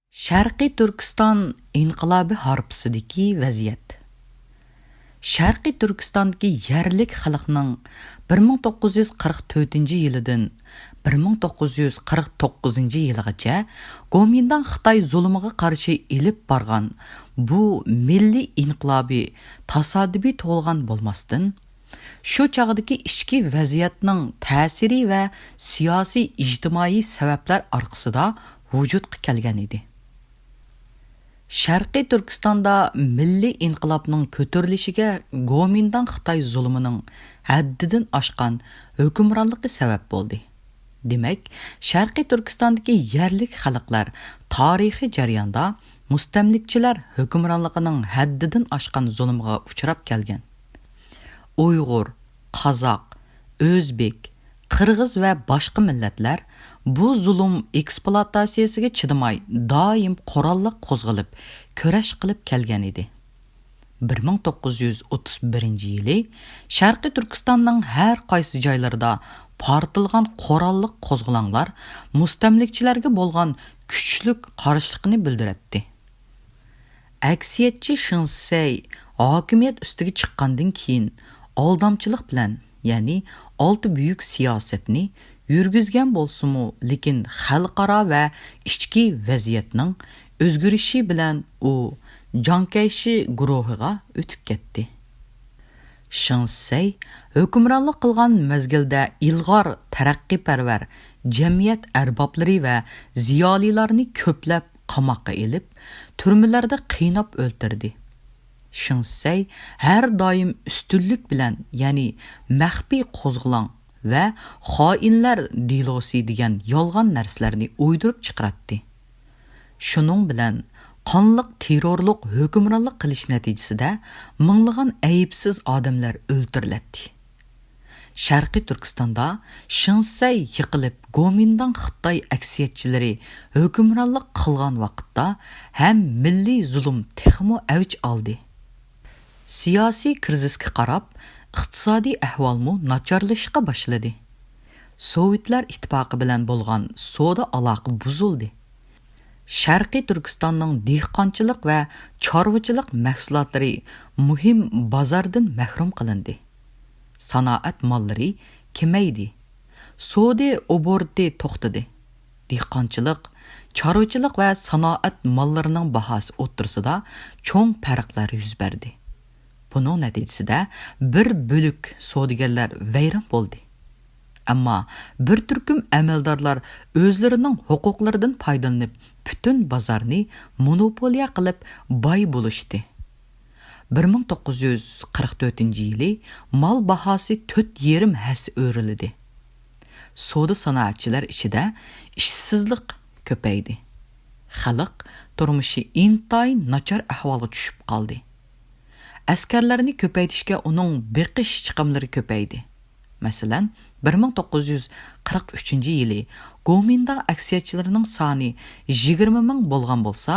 Sharqiy Turkiston inqilobi harbisidagi vaziyat. Sharqiy Turkistondagi yerlik xalqning 1944-yildan 1949-yilgacha Gomindan Xitoy zulmiga qarshi ilib borgan bu milliy inqilobi tasodifiy tug'ilgan bo'lmasdan, shu chog'dagi ichki vaziyatning ta'siri va siyosiy ijtimoiy sabablar orqasida vujudga kelgan edi. Sharqiy Turkistonda milliy inqilobning ko'tarilishiga Gomindan Xitoy zulmining haddidan oshgan hukmronligi sabab bo'ldi. Demak, Sharqiy Turkistondagi yerlik xalqlar tarixiy jarayonda mustamlikchilar hukmronligining haddidan oshgan zulmiga uchrab kelgan. Uyg'ur, Qozoq, O'zbek, Qirg'iz va boshqa millatlar bu zulm ekspluatatsiyasiga chidamay doim qurolli qo'zg'alib, kurash qilib kelgan edi. 1931-yili Sharqiy Turkistonning har qaysi joylarida portilgan qurolli qo'zg'olonlar mustamlikchilarga bo'lgan kuchlik qarshilikni bildiratdi. Aksiyatchi Shinsey hokimiyat ustiga chiqqandan keyin aldamchilik bilan, ya'ni olti buyuk siyosatni yurgizgan bo'lsa-mu, lekin xalqaro va ichki vaziyatning o'zgarishi bilan u Jankayshi guruhiga o'tib ketdi. Shinsey hukmronlik qilgan mezgilda ilg'or taraqqiyparvar jamiyat arboblari va ziyolilarni ko'plab qamoqqa ilib, turmalarda qiynab o'ldirdi. Shinsey har doim ustunlik bilan, ya'ni maxfiy qo'zg'olon va xoinlar dilosi degan yolg'on narsalarni o'ydirib chiqaratdi. Shuning bilan qonliq terrorlik hukmronlik qilish natijasida minglagan aybsiz odamlar o'ldirildi. Sharqiy Turkistonda Shinsey yiqilib, Gomindan Xitoy aksiyatchilari hukmronlik qilgan vaqtda ham milliy zulm texmo avj oldi. Siyosiy krizisga qarab, iqtisodiy ahvolmu nacharlashishga boshladi. Sovetlar ittifoqi bilan bo'lgan savdo aloqa buzildi. Sharqiy Turkistonning dehqonchilik va chorvachilik mahsulotlari muhim bozordan mahrum qilindi. Sanoat mollari kamaydi. Savdo oborti to'xtadi. Dehqonchilik, chorvachilik va sanoat mollarining bahosi o'rtasida cho'ng farqlar yuz berdi. Bunun natijasida bir bölük savdogarlar vayron bo'ldi. Ammo bir turkum amaldorlar o'zlarining huquqlaridan foydalanib, butun bozorni monopoliya qilib boy bo'lishdi. 1944-yili mal bahosi 4,5 hassa o'rildi. Savdo sanoatchilar ichida ishsizlik ko'paydi. Xalq turmushi intayin nachar ahvolga tushib qoldi. Askarlarni ko'paytirishga uning beqish chiqimlari ko'paydi. Masalan, 1943-yili Gominda aksiyatchilarining soni 20 ming bo'lgan bo'lsa,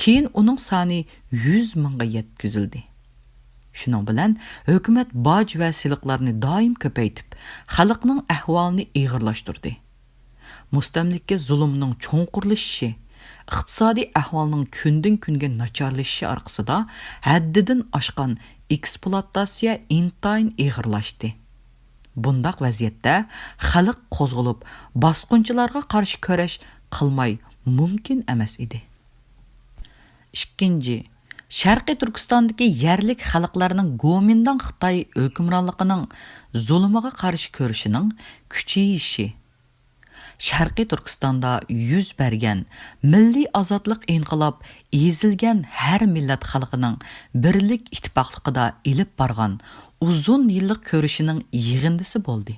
keyin uning soni 100 mingga yetkazildi. Shuning bilan hukumat boj va soliqlarni doim ko'paytib, xalqning ahvolini og'irlashtirdi. Mustamlikka zulmning cho'nqurlashishi, iqtisodiy ahvolning kundan kunga nacharlashishi orqasida haddidan oshgan ekspluatatsiya intayin og'irlashdi. Bundaq vaziyatda xalq qo'zg'alib, bosqinchilarga qarshi kurash qilmay mumkin emas edi. Ikkinchi, Sharqiy Turkistondagi yerlik xalqlarning Gomindan Xitoy hukmronligining zulmiga qarshi kurashining kuchayishi. Sharqiy Turkistonda yuz bergan milliy ozodlik inqilob ezilgan har millat xalqining birlik ittifoqligida ilib borgan uzun yillik ko'rishining yig'indisi bo'ldi.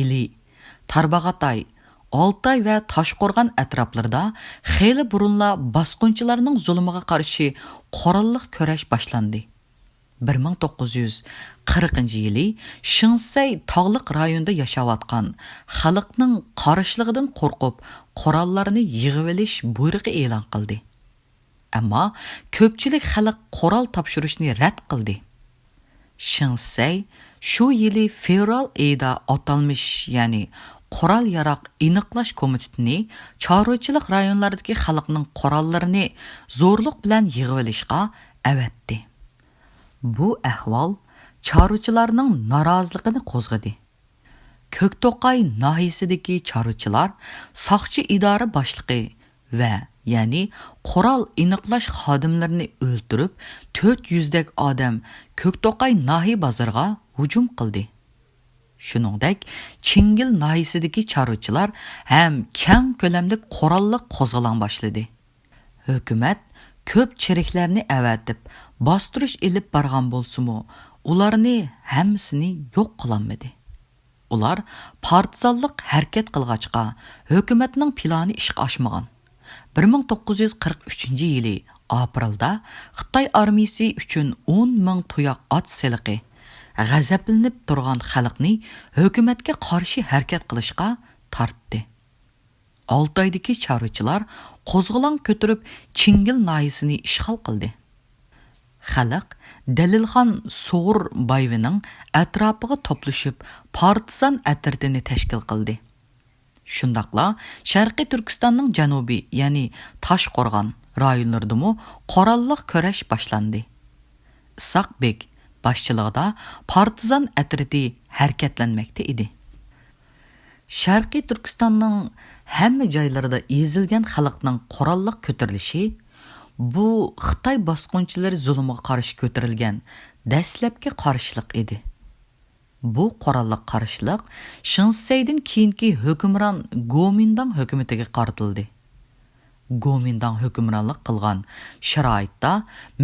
Eli, Tarbag'atay, Oltay va Toshqo'rg'on atroflarida xeyli burunla bosqinchilarning zulmiga qarshi qurolli kurash boshlandi. 1940-yili Shinsey tog'liq rayonda yashayotgan xalqning qarishligidan qo'rqib, qurollarni yig'ib olish buyrug'i e'lon qildi. Ammo ko'pchilik xalq qurol topshirishni rad qildi. Shinsey shu yili fevral oyida atalmish, ya'ni Qoral Yaroq aniqlash komitetini chorvachilik rayonlaridagi xalqning qorallarini zo'rliq bilan yig'ib olishga avatdi. Bu ahvol chorvachilarning noroziligini qo'zg'adi. Ko'kto'qay nahiyasidagi chorvachilar soqchi idora boshlig'i va ya'ni qoral aniqlash xodimlarini o'ldirib, 400 dak odam Ko'kto'qay nahiya bozoriga hujum qildi. Shuningdek, Chingil nahiyasidagi chorvachilar ham keng ko'lamda qoralliq qo'zg'alon boshladi. Hukumat ko'p chiriklarni avatib, bostirish ilib borgan bo'lsa-mu, ularni hammasini yo'q qilolmadi. Ular partizanlik harakat qilg'achqa, hukumatning plani ishga oshmagan. 1943-yili aprelda Xitoy armiyasi uchun 10 ming tuyoq ot seliqi g'azablanib turgan xalqni hukumatga qarshi harakat qilishga tortdi. 6 oydagi chorvachilar qo'zg'olon ko'tarib Chingil nahiyasini ishg'ol qildi. Xalq Dalilxon So'g'irboyevining atrofiga to'plashib partizan atritini tashkil qildi. Shundaqla Sharqiy Turkistonning janubiy, ya'ni Toshqo'rg'on rayonlaridami qoralliq kurash boshlandi. Isoqbek boshchiligida partizan atriti harakatlanmoqda edi. Sharqiy Turkistonning hamma joylarida ezilgan xalqning qoralliq ko'tarilishi bu Xitoy bosqinchilari zulmiga qarshi ko'tarilgan dastlabki qarshilik edi. Bu qoralliq qarshilik Shinseydan keyingi hukmron Gomindang hukumatiga qaratildi. Gomindang hukmronlik qilgan sharoitda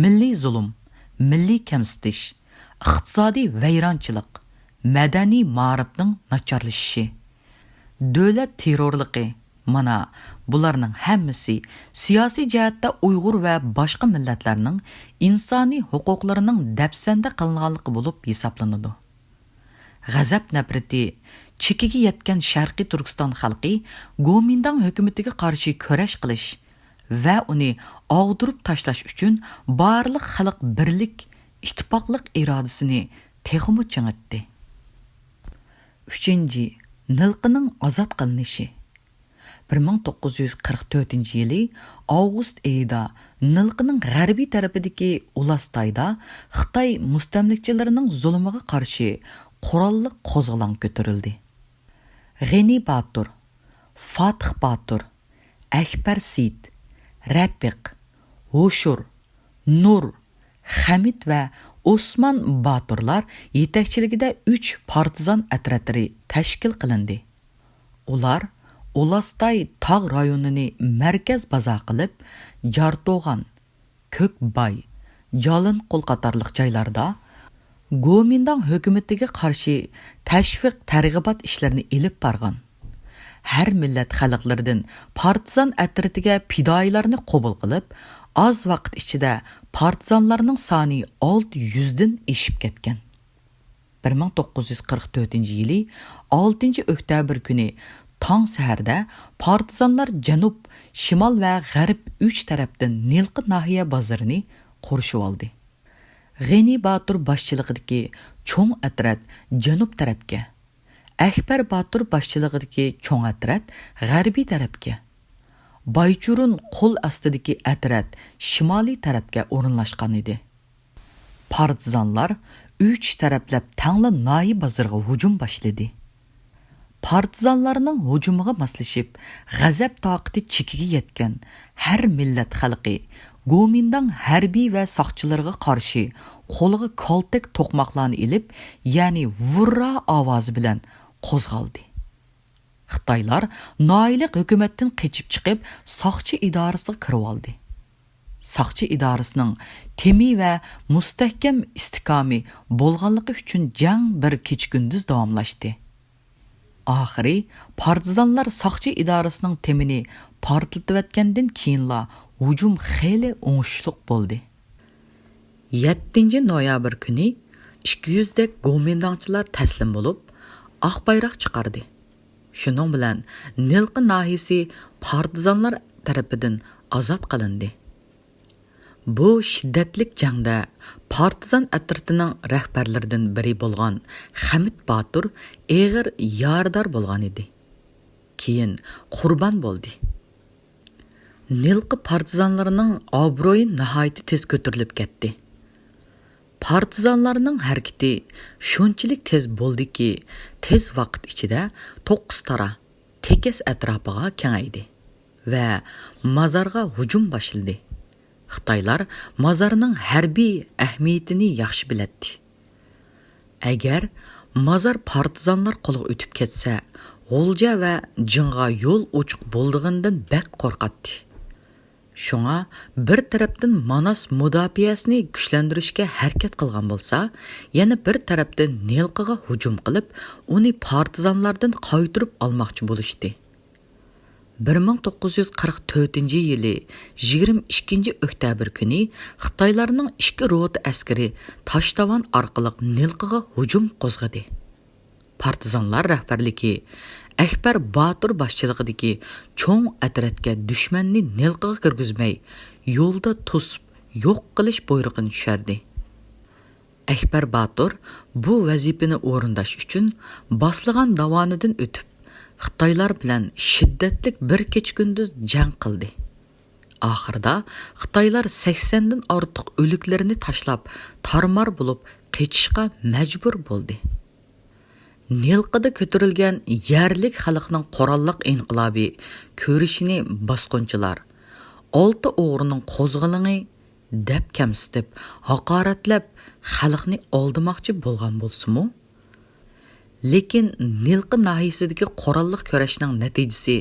milliy zulm, milliy kamsitish, iqtisodiy vayronchilik, madaniy ma'rifning nacharlashishi, davlat terrorligi, mana bularning hammasi siyosiy jihatda Uyg'ur va boshqa millatlarning insoniy huquqlarining dafsanda qilinganligi bo'lib hisoblanadi. G'azab nafrati chekiga yetgan Sharqiy Turkiston xalqi Gomindang hukumatiga qarshi kurash qilish va uni og'dirib tashlash uchun barliq xalq birlik, ittifoqlik irodasini texmo changitdi. 3. Nilqining ozod qilinishi. 1944-yili avgust oyida Nilqining g'arbiy tarafidagi Ulastayda Xitoy mustamlikchilarining zulmiga qarshi qurolliq qo'zg'olon ko'tarildi. G'ani Batur, Fatih Batur, Akbar Sid, Rafiq, Hoshur, Nur, Hamid va Osman Baturlar yetakchiligida 3 partizan atratlari tashkil qilindi. Ular Ulastay tog' rayonini markaz bazo qilib, Jarto'g'an, Ko'kbay, Jolinqul qatorliq joylarda Gomindang hukumatiga qarshi tashviq targ'ibot ishlarini elib borgan. Har millat xalqlaridan partizan atritiga fidoyilarni qabul qilib, oz vaqt ichida partizanlarning soni 600 dan eshib ketgan. 1944-yili 6-oktyabr kuni tong saharda partizanlar janub, shimol va g'arb 3 tarafdan Nilqi nahiya bozorini qurishib oldi. G'ani Batur boshchiligidagi cho'ng atrat janub tarafga, Akbar Batur boshchiligidagi cho'ng atrat g'arbiy tarafga, Baychurun qo'l ostidagi atrat shimoliy tarafga o'rinlashgan edi. Partizanlar 3 taraflab tangli nahiya bozoriga hujum boshladi. Partizanlarning hujumiga moslashib, g'azab toqati chekiga yetgan har millat xalqi Gomindang harbiy va soqchilarga qarshi qo'liga koltek to'qmoqlarni ilib, ya'ni vurra ovozi bilan qo'zg'aldi. Xitoylar noiliq hukumatdan qochib chiqib, soqchi idorasiga kirib oldi. Soqchi idorasining temiy va mustahkam istikomi bo'lganligi uchun jang bir kech-kunduz davomlashdi. Oxiri partizanlar soqchi idorasining temini portlatayotgandan keyinla hujum xeyli o'ngishliq bo'ldi. 7 noyabr kuni 200 dak gomindangchilar taslim bo'lib, oq bayroq chiqardi. Shuning bilan Nilqi nahiyasi partizanlar tarafidan ozod qilindi. Bu shiddatlik jangda partizan atritining rahbarlaridan biri bo'lgan Hamid Batur eg'ir yordar bo'lgan edi. keyin qurban bo'ldi. Nilqi partizanlarının obro'yi nihoyatda tez ko'tarilib ketdi. Partizanlarning harakati shunchalik tez bo'ldiki, tez vaqt ichida 9 tara tekis atrofiga kengaydi va mazarga hujum boshladi. Xitoylar mazarning harbiy ahamiyatini yaxshi biladi. Agar mazar partizanlar qo'liga o'tib ketsa, G'o'lja va Jinga yo'l ochiq bo'ldigandan bak qo'rqatdi. Şoňa bir tarafdan Manas mudofiasini kuchlantirishga harakat qilgan bo'lsa, yana bir tarafdan Nilqiga hujum qilib, uni partizanlardan qaytirib olmoqchi bo'lishdi. 1944-yili 22 oktyabr kuni Xitoylarning 2 rota askari Toshtavan orqali Nilqiga hujum qo'zg'adi. Partizanlar rahbarligi Akbar Batur boshchiligidagi cho'ng atratga dushmanni Nilqiga kirgizmay, yo'lda to'sib yo'q qilish buyrug'ini tushardi. Akbar Batur bu vazifani o'rindash uchun boslagan davonidan o'tib, Xitoylar bilan shiddatli bir kecha-kunduz jang qildi. Oxirida Xitoylar 80 dan ortiq o'liklarni tashlab, tarmar bo'lib qechishga majbur bo'ldi. Nilqida ko'tarilgan yerlik xalqning qurolliq inqilobi ko'rishini bosqinchilar 6 o'g'rining qo'zg'alini deb kamsitib, haqoratlab xalqni oldirmoqchi bo'lgan bo'lsa-mu, lekin Nilqi nahiyasidagi qurolliq kurashning natijasi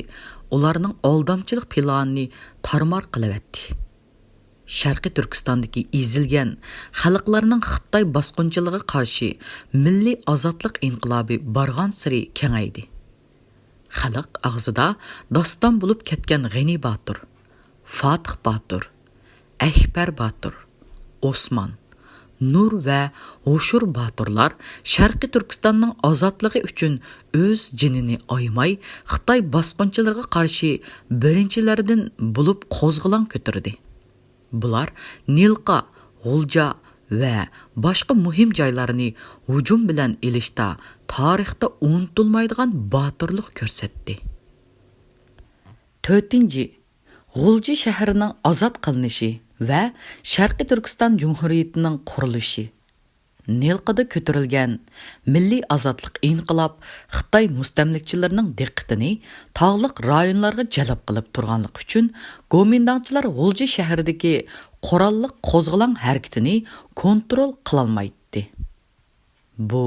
ularning aldamchilik planini tarmar qilavetdi. Sharqiy Turkistondagi ezilgan xalqlarning Xitoy bosqinchiligiga qarshi milliy ozodlik inqilobi bargan siri kengaydi. Xalq og'zida doston bo'lib ketgan G'ani Batur, Fatih Batur, Akbar Batur, Osman, Nur va O'shur Baturlar Sharqiy Turkistonning ozodligi uchun o'z jinini aymay Xitoy bosqinchilariga qarshi birinchilardan bo'lib qo'zg'alon ko'tardi. Bular Nilqa, G'o'lja va boshqa muhim joylarni hujum bilan elishda tarixda unutilmaydigan baturlik ko'rsatdi. 4. G'o'lja shahrining ozod qilinishi va Sharqiy Turkiston Jumhuriyatining qurilishi. Nilqida ko'tarilgan milliy ozodlik inqilob Xitoy mustamlikchilarining diqqatini tog'liq rayonlarga jalb qilib turganligi uchun Gomindangchilar G'o'lja shahridagi qurolliq qo'zg'alon harakatini kontrol qila olmaydi. Bu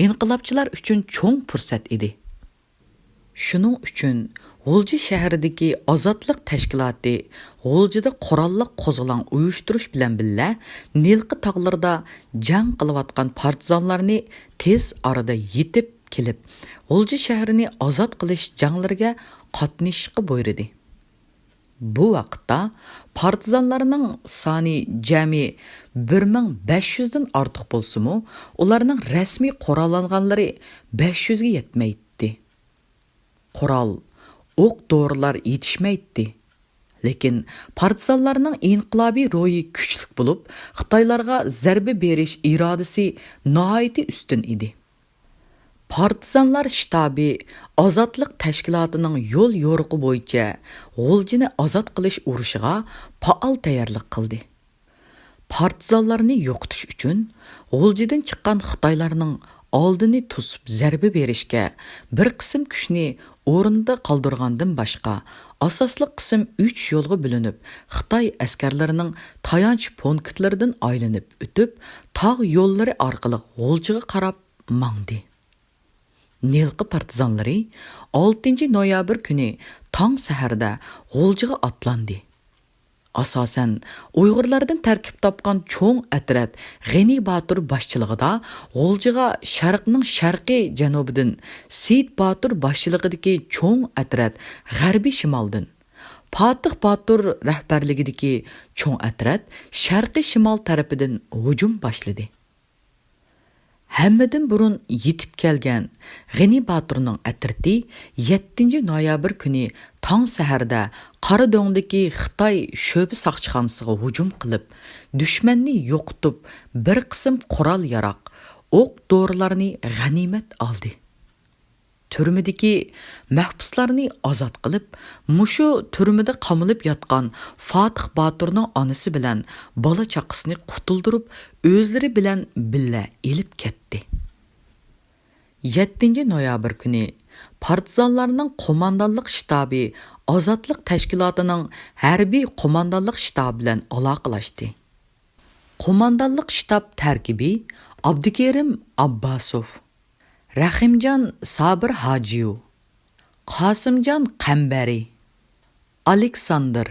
inqilobchilar uchun cho'ng fursat edi. Shuning uchun G'o'lja shahridagi ozodlik tashkiloti G'o'ljada qurolliq qo'zg'alon uyushtirish bilan birga Nilqi tog'larida jang qilayotgan partizanlarni tez orada yetib kelib, G'o'lja shahrini ozod qilish janglariga qatnashishga buyurdi. Bu vaqtda partizanlarning soni jami 1500 dan ortiq bo'lsa-mu, ularning rasmiy qurollanganlari 500 ga yetmaydi. Qurol, o'q dorilar yetishmaydi. Lekin partizanlarning inqilobiy ro'yi kuchli bo'lib, Xitoylarga zarba berish irodasi nihoyatda ustun edi. Partizanlar shtabi ozodlik tashkilotining yo'l yo'riqi bo'yicha G'o'ljani ozod qilish urushiga faol tayyorlik qildi. Partizanlarni yo'qotish uchun G'o'ljadan chiqqan Xitoylarning oldini to'sib zarba berishga bir qism kuchni o'rinda qoldirgandan boshqa asosli qism 3 yo'lga bo'linib, Xitoy askarlarining tayanch punktlaridan aylanib o'tib, tog' yo'llari orqali G'o'ljaga qarab mangdi. Nilqi partizanlari 6 noyabr kuni tong saharda G'o'ljaga atlandi. Asosan Uyg'urlardan tarkib topgan cho'ng atrat G'ani Batur boshchiligida G'o'ljaga sharqning sharqiy janubidan Seyit Batur boshchiligidagi cho'ng atrat g'arbiy shimoldan, Fatih Batur rahbarligidagi cho'ng atrat sharqiy shimol tarafidan hujum boshladi. Hammadan burun yetib kelgan G'ani Baturning atrati 7 noyabr kuni tong saharda Qaradongdagi Xitoy sho'bi saqchixonasiga hujum qilib, dushmanni yo'qotib, bir qism qurol yaroq, o'q dorilarni g'animat oldi. türmedeki mahbuslarni ozod qilib, mushu turmada qamalib yotgan Fatih Baturning onasi bilan bola chaqasini qutuldirib, o'zlari bilan billa elib ketdi. 7 noyabr kuni partizanlarning qo'mondonlik shtabi Ozodlik tashkilotining harbiy qo'mondonlik shtabi bilan aloqalashdi. Qo'mondonlik shtab tarkibi Abdukerim Abbasov, Rahimjon Sabir Hojiyev, Qosimjon Qambari, Aleksandr,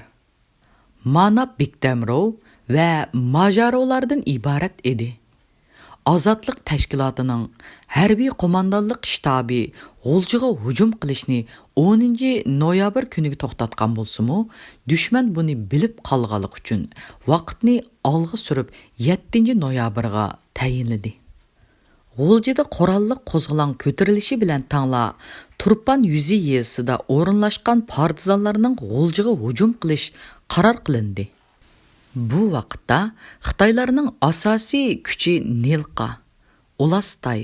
Manab Bekdamrov va Majarovlardan iborat edi. Ozodlik tashkilotining harbiy qo'mondonlik shtabi G'uljiga hujum qilishni 10 noyabr kuniga to'xtatgan bo'lsa-mu, dushman buni bilib qolganlik uchun vaqtni olg'a surib 7 noyabrga tayinladi. G'uljida qurolliq qo'zg'olon ko'tarilishi bilan tangla Turpan yuzi yezisida o'rinlashgan partizanlarning G'uljiga hujum qilish qaror qilindi. Bu vaqtda Xitoylarning asosiy kuchi Nilqa, Ulastay,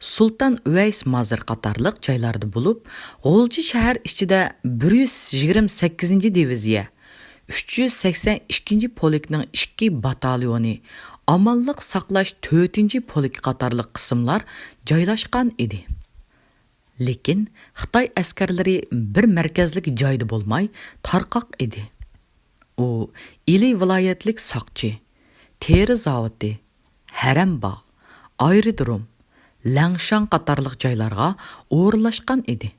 Sultan Uvays Mazir qatorliq joylarda bo'lib, G'ulji shahar ichida 128-diviziya, 382-polikning 2 batalyoni, amonliq saqlash 4-polik qatorliq qismlar joylashgan edi. Lekin Xitoy askarlari bir markazlik joyda bo'lmay, tarqoq edi. U Ili viloyatlik soqchi, teri zavodi, Harambog', aerodrom, Langshan qatorliq joylarga o'rinlashgan edi.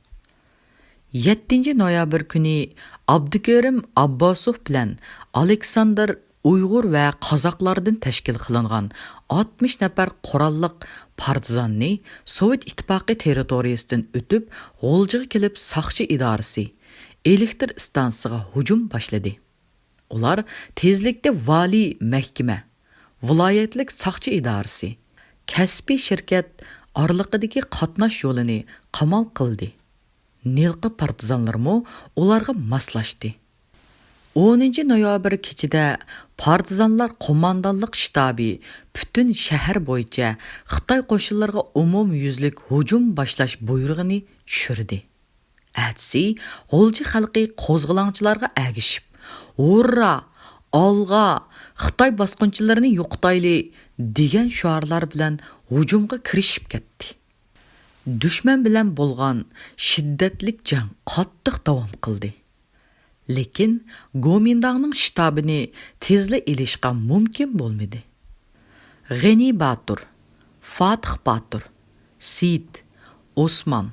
7 noyabr kuni Abdukerim Abbasov bilan Aleksandr Uyg'ur va qozoqlardan tashkil qilingan 60 nafar qurolliq partizanni Sovet ittifoqi territoriyasidan o'tib, G'uljiga kelib soqchi idorasi, elektr stansiyasiga hujum boshladi. Ular tezlikda vali mahkama, viloyatlik soqchi idorasi, kasbiy shirkat oraliqidagi qatnash yo'lini qamal qildi. Nilqa partizanlarmo ularga moslashdi. 10 noyabr kechida partizanlar qo'mondonlik shtabi butun shahar bo'yicha Xitoy qo'shinlariga umumyuzlik hujum boshlash buyrug'ini tushirdi. Atsi G'ulji xalqi qo'zg'olonchilarga agishib, "Urra! Olg'a! Xitoy bosqinchilarini yo'qotayli!" degan shiorlar bilan hujumga kirishib ketdi. Dushman bilan bo'lgan shiddatli jang qattiq davom qildi. Lekin Gomindangning shtabini tezla elishga mumkin bo'lmadi. G'ani Batur, Fatih Batur, Sid, Osman,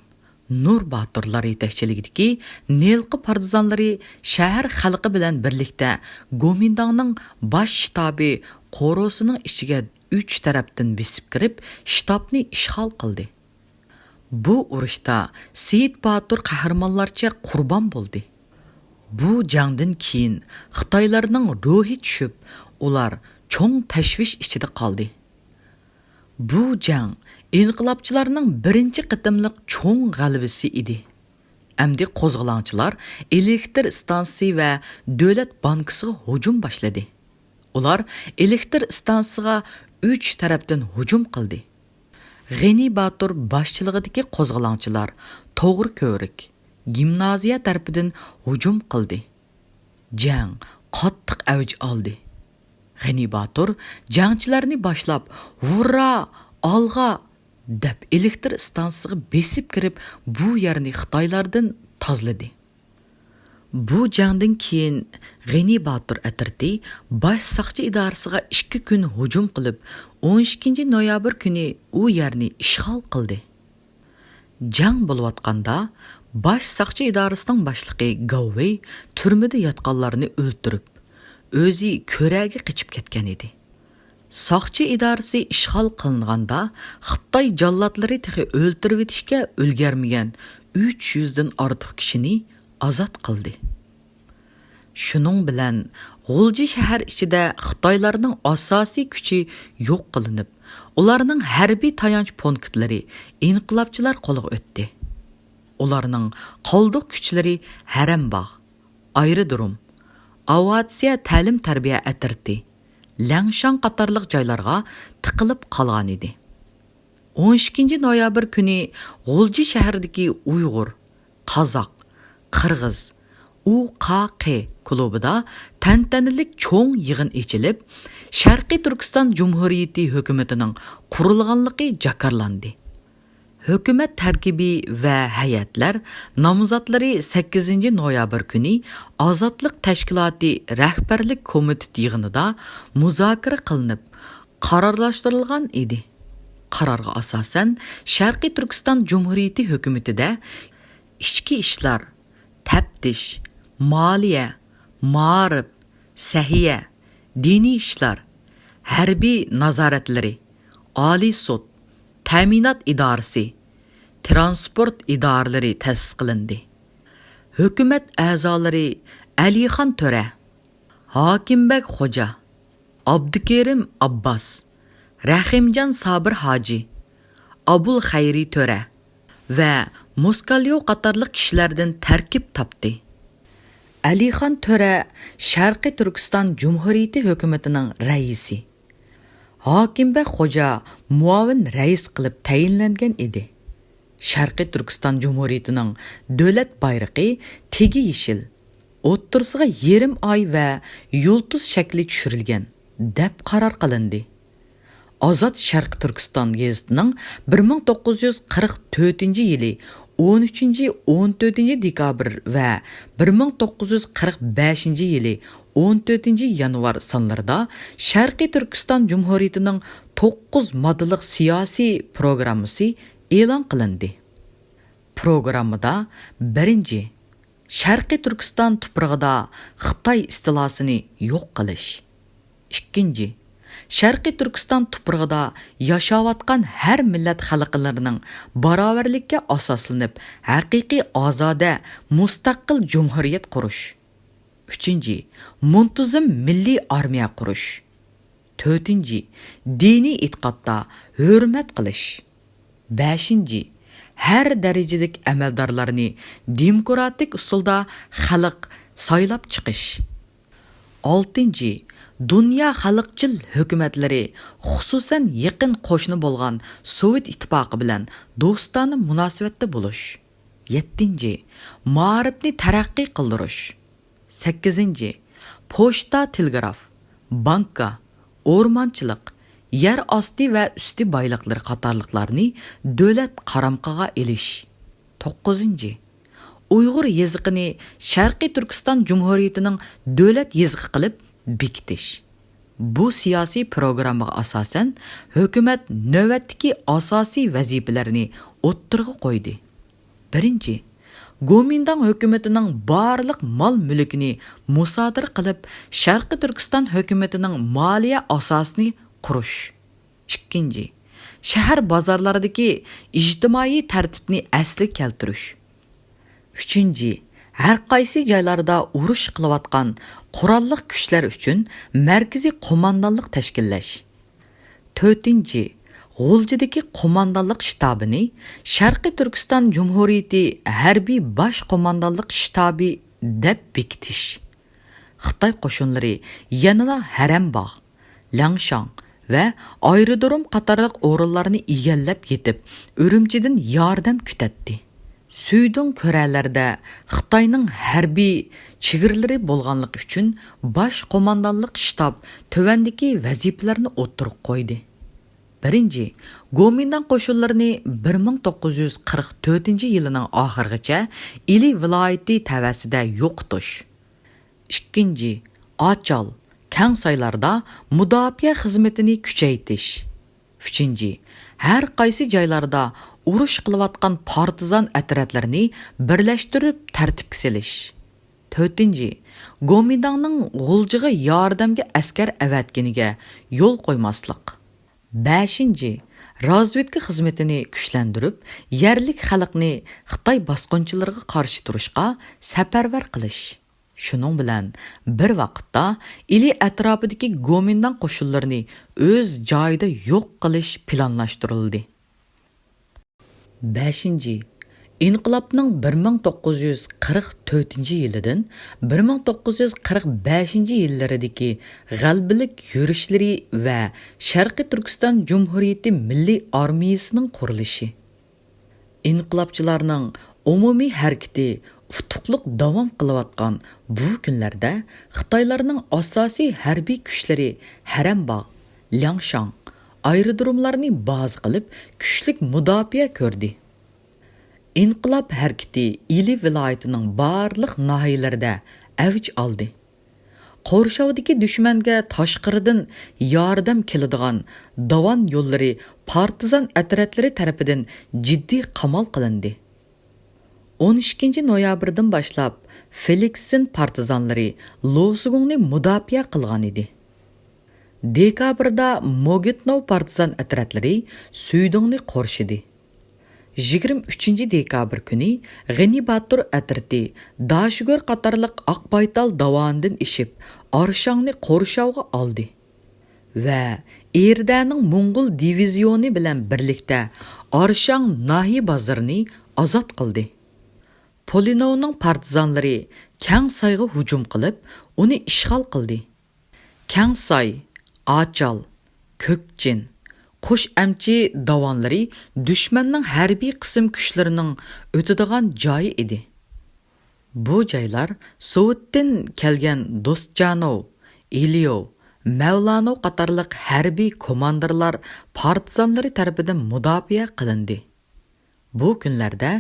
Nur Baturlar yetakchiligidagi Nilqa partizanlari shahar xalqi bilan birlikda Gomindangning bosh shtabi qorosining ichiga 3 tarafdan besib kirib, shtabni ishg'ol qildi. Bu urushda Sid Batur qahramonlarcha qurbon bo'ldi. Bu jangdan keyin Xitoylarning ruhi tushib, ular cho'ng tashvish ichida qoldi. Bu jang inqilobchilarning birinchi qitimliq cho'ng g'alabasi edi. Amdi qo'zg'olonchilar elektr stansiyasi va davlat bankasiga hujum boshladi. Ular elektr stansiyasiga 3 tarafdan hujum qildi. G'ani Batur boshchiligidagi qo'zg'olonchilar to'g'ri ko'rik gimnaziya tarafidan hujum qildi. Jang qattiq avj oldi. G'ani Batur jangchilarni boshlab, "Hurra! Olg'a!" deb elektr stansiyasiga besib kirib, bu yerni Xitoylardan tozladi. Bu jangdan keyin G'ani Batur atirdi bosh soqchi idorasiga 2 kun hujum qilib, 12 noyabr kuni u yerni ishg'ol qildi. Jang bo'layotganda bosh soqchi idorasining boshlig'i Gavvey turmada yotganlarni o'ldirib, o'zi ko'raga qochib ketgan edi. Soqchi idorasi ishg'ol qilinganda Xitoy jallodlari texi o'ldirib etishga ulgurmagan 300 dan ortiq kishini ozod qildi. Shuning bilan G'ulji shahar ichida Xitoylarning asosiy kuchi yo'q qilinib, ularning harbiy tayanch punktlari inqilobchilar qo'liga o'tdi. Ularning qoldiq kuchlari Harambog', aerodrom, aviatsiya ta'lim-tarbiya atirdi, Langshan qatorliq joylarga tiqilib qolgan edi. 12 noyabr kuni G'ulji shahridagi Uyg'ur, Qozoq, Qirg'iz UQQ klubida tantanalik cho'ng yig'in ochilib, Sharqiy Turkiston Jumhuriyati hukumatining qurilganligi jakarlandi. Hökumət tərkibi və həyətlər namzatlari 8 noyabr kuni Azadlıq Təşkilatı rəhbərlik komiteti yığınında müzakirə qılınıb, qararlaşdırılğan idi. Qararğa asasən Sharqiy Turkiston Cumhuriyeti hökumətində içki işlər, təftiş, maliyə, maarif, səhiyyə, dini işlər, hərbi nazaretləri, ali sud, təminat idarəsi, transport idarələri təsis qılındı. Hökumət əzaları Əlixan Törə, Hakimbek Xoca, Abdukerim Abbas, Rəhimcan Sabir Hacı, Abul Xayri Törə və Muskalyo qatarlıq kişilərdən tərkib tapdı. Əlixan Törə Sharqiy Turkiston Cumhuriyeti hökumətinin rəisi. Hakimbek Xoca muavin rəis qılıb təyinləngan idi. Sharqiy Turkiston Cumhuriyetining davlat bayrog'i tegi yeshil, o'ttirsiga yerim oy va yulduz shakli tushirilgan deb qaror qilindi. Azad Sharqiy Turkiston gezitining 1944-yili 13-14 dekabr va 1945-yili 14 yanvar sonlarida Sharqiy Turkiston Cumhuriyetining 9 moddalik siyosiy programmasi e'lon qilindi. Programmada 1. Sharqiy Turkiston tuprog'ida Xitoy istilasini yo'q qilish. 2. Sharqiy Turkiston tuprog'ida yashayotgan har millat xalqlarining barobarlikka asoslanib, haqiqiy ozoda, mustaqil jumhuriyat qurish. 3. Muntazam milliy armiya qurish. 4. Diniy e'tiqodda hurmat qilish. 5. Har darajadagi amaldorlarni demokratik usulda xalq saylab chiqish. 6. Dünya xalqchil hukumatlari, xususan yaqin qo'shni bo'lgan Sovet ittifoqi bilan do'stona munosabatda bo'lish. 7. Ma'rifni taraqqiy qildirish. 8. Pochta, telegraf, banka, o'rmonchilik, yer osti va usti boyliqlari qatorliqlarni davlat qaramqiga elish. 9. Uyg'ur yeziqini Sharqiy Turkiston Cumhuriyetining davlat yeziqi qilib bekitish. Bu siyosiy programmaga asosan hukumat navbatdagi asosiy vazifalarni o'ttirg'i qo'ydi. 1. Gomindang hukumatining barliq mol-mulkini musodara qilib, Sharqiy Turkiston hukumatining moliya asosini qurish. 2. Shahar bozorlaridagi ijtimoiy tartibni asliga keltirish. 3. Har qaysi joylarda urush qilayotgan qurolli kuchlar uchun markaziy qo'mondonlik tashkillash. 4. G'uljidagi qo'mondonlik shtabini Sharqiy Turkiston Cumhuriyeti harbiy bosh qo'mondonlik shtabi deb bekitish. Xitoy qo'shinlari yanada Harambog', Langshang va Aerodrom qatorliq o'rinlarni egallab yetib, Urumchidan yordam kutatdi. Suydun körələrdə Xitayning hərbi chegiralari bo'lganligi uchun bosh qo'mondonlik shtab tövəndəki vəzifələrini o'ttirib qo'ydi. 1. Gomindang qo'shinlarini 1944-yilning oxirigacha Ili viloyati tavasida yo'qotish. 2. Achal, Kangsaylarda mudofaa xizmatini kuchaytirish. 3. Har qaysi joylarda urush qilayotgan partizan atratlarni birlashtirib tartibga solish. 4. Gomindangning G'uljiga yordamga askar avatganiga yo'l qo'ymaslik. 5. Razvedka xizmatini kuchlantirib, yerlik xalqni Xitoy bosqinchilariga qarshi turishga safarbar qilish. Shuning bilan bir vaqtda Ili atrofidagi Gomindang qo'shinlarini o'z joyida yo'q qilish planlashtirildi. 5. İnqilabның 1944 yilidan 1945 yillaridagi g'albilik yurishleri va Sharqiy Turkiston Cumhuriyeti Milliy armiyasining qurilishi. İnqilabchilarning umumiy harakati utuqliq davom qilayotgan bu kunlarda Xitoylarning asosiy harbiy kuchlari Harambog', Liangshan aerodromlarni baz qilib kuchlik mudofaa ko'rdi. İnqilab harakati İli viloyatining barliq nahiyalarida avj oldi. Qo'rshovdagi dushmanga tashqaridan yordam keladigan davon yo'llari partizan otryadlari tarafidan jiddiy qamal qilindi. 12 noyabrdan boshlab Felixsin partizanlari Losugungni mudofaa qilgan edi. Dekabrda Mogitnov partizan otryadlari Suydungni qorshidi. 23 dekabr kuni G'ani Batur atriti Dashgor qatorliq Oqbaytal davonidan ishib Arshangni qo'rshovga oldi va Erdaning Mo'ng'ul divizioni bilan birlikda Arshang nahiy bozorini ozod qildi. Polinovning partizanlari Kangsayga hujum qilib, uni ishg'ol qildi. Kangsay, Achal, Ko'kjin Qo'sh amchi davonlari dushmanning harbiy qism kuchlarining o'tadigan joyi edi. Bu joylar Sovetdan kelgan Do'stjanov, Iliyov, Mavlanov qatorliq harbiy komandirlar partizanlari tarafidan mudofaa qilindi. Bu kunlarda